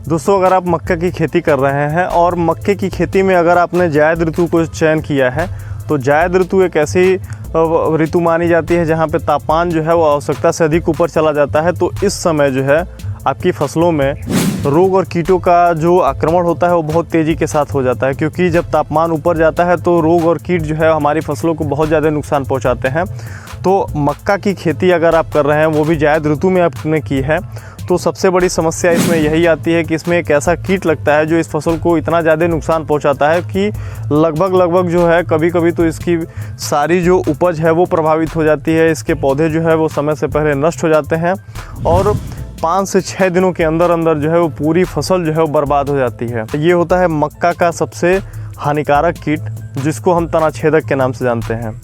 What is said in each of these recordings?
दोस्तों, अगर आप मक्का की खेती कर रहे हैं और मक्के की खेती में अगर आपने जायद ऋतु को चयन किया है, तो जायद ऋतु एक ऐसी ऋतु मानी जाती है जहां पे तापमान जो है वो आवश्यकता से अधिक ऊपर चला जाता है। तो इस समय जो है आपकी फसलों में रोग और कीटों का जो आक्रमण होता है वो बहुत तेज़ी के साथ हो जाता है, क्योंकि जब तापमान ऊपर जाता है तो रोग और कीट जो है हमारी फसलों को बहुत ज़्यादा नुकसान पहुंचाते हैं। तो मक्का की खेती अगर आप कर रहे हैं, वो भी जायद ऋतु में आपने की है, तो सबसे बड़ी समस्या इसमें यही आती है कि इसमें एक ऐसा कीट लगता है जो इस फसल को इतना ज़्यादा नुकसान पहुंचाता है कि लगभग जो है कभी कभी तो इसकी सारी जो उपज है वो प्रभावित हो जाती है। इसके पौधे जो है वो समय से पहले नष्ट हो जाते हैं और 5 से 6 दिनों के अंदर जो है वो पूरी फसल जो है वो बर्बाद हो जाती है। ये होता है मक्का का सबसे हानिकारक कीट, जिसको हम तनाछेदक के नाम से जानते हैं।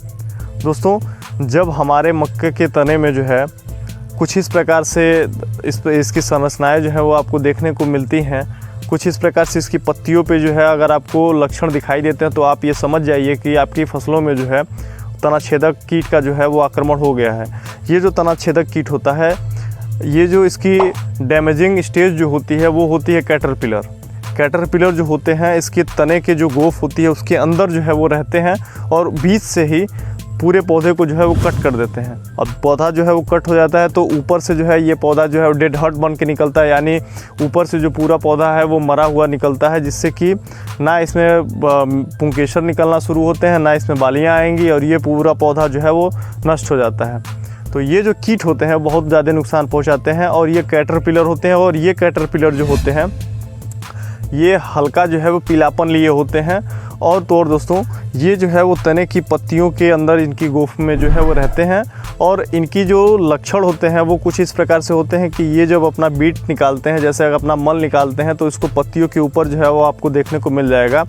दोस्तों, जब हमारे मक्के के तने में जो है कुछ इस प्रकार से इसकी संरचनाएं जो है वो आपको देखने को मिलती हैं, कुछ इस प्रकार से इसकी पत्तियों पे जो है अगर आपको लक्षण दिखाई देते हैं, तो आप ये समझ जाइए कि आपकी फसलों में जो है तनाछेदक कीट का जो है वो आक्रमण हो गया है। ये जो तनाछेदक कीट होता है, ये जो इसकी डैमेजिंग स्टेज जो होती है वो होती है कैटरपिलर जो होते हैं, इसके तने के जो गोफ होती है उसके अंदर जो है वो रहते हैं और बीच से ही पूरे पौधे को जो है वो कट कर देते हैं। अब पौधा जो है वो कट हो जाता है तो ऊपर से जो है ये पौधा जो है वो डेड हर्ट बन के निकलता है, यानी ऊपर से जो पूरा पौधा है वो मरा हुआ निकलता है, जिससे कि ना इसमें पुंकेसर निकलना शुरू होते हैं, ना इसमें बालियाँ आएंगी और ये पूरा पौधा जो है वो नष्ट हो जाता है। तो ये जो कीट होते हैं बहुत ज़्यादा नुकसान पहुँचाते हैं और ये कैटरपिलर होते हैं। और ये कैटरपिलर जो होते हैं ये हल्का जो है वो पीलापन लिए होते हैं। और तो और दोस्तों, ये जो है वो तने की पत्तियों के अंदर इनकी गोफ में जो है वो रहते हैं और इनकी जो लक्षण होते हैं वो कुछ इस प्रकार से होते हैं कि ये जब अपना बीट निकालते हैं, जैसे अगर अपना मल निकालते हैं, तो इसको पत्तियों के ऊपर जो है वो आपको देखने को मिल जाएगा।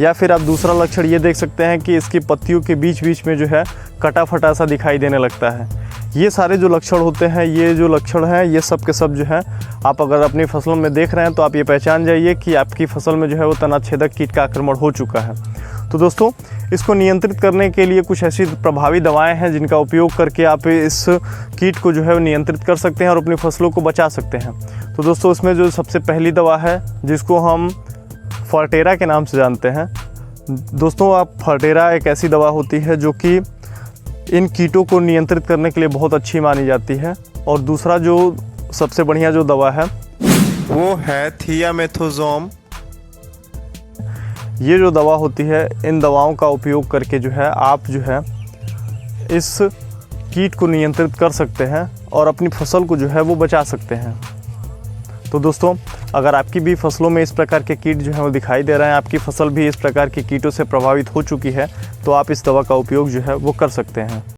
या फिर आप दूसरा लक्षण ये देख सकते हैं कि इसकी पत्तियों के बीच में जो है कटा फटा सा दिखाई देने लगता है। ये सारे जो लक्षण होते हैं, ये जो लक्षण हैं, ये सब के सब जो है आप अगर अपनी फसलों में देख रहे हैं तो आप ये पहचान जाइए कि आपकी फसल में जो है वो तनाछेदक कीट का आक्रमण हो चुका है। तो दोस्तों, इसको नियंत्रित करने के लिए कुछ ऐसी प्रभावी दवाएं हैं जिनका उपयोग करके आप इस कीट को जो है वो नियंत्रित कर सकते हैं और अपनी फसलों को बचा सकते हैं। तो दोस्तों, इसमें जो सबसे पहली दवा है जिसको हम फर्टेरा के नाम से जानते हैं। दोस्तों, आप फर्टेरा एक ऐसी दवा होती है जो कि इन कीटों को नियंत्रित करने के लिए बहुत अच्छी मानी जाती है। और दूसरा जो सबसे बढ़िया जो दवा है वो है थियामेथोसोम। ये जो दवा होती है, इन दवाओं का उपयोग करके जो है आप जो है इस कीट को नियंत्रित कर सकते हैं और अपनी फसल को जो है वो बचा सकते हैं। तो दोस्तों, अगर आपकी भी फसलों में इस प्रकार के कीट जो है वो दिखाई दे रहे हैं, आपकी फसल भी इस प्रकार के कीटों से प्रभावित हो चुकी है, तो आप इस दवा का उपयोग जो है वो कर सकते हैं।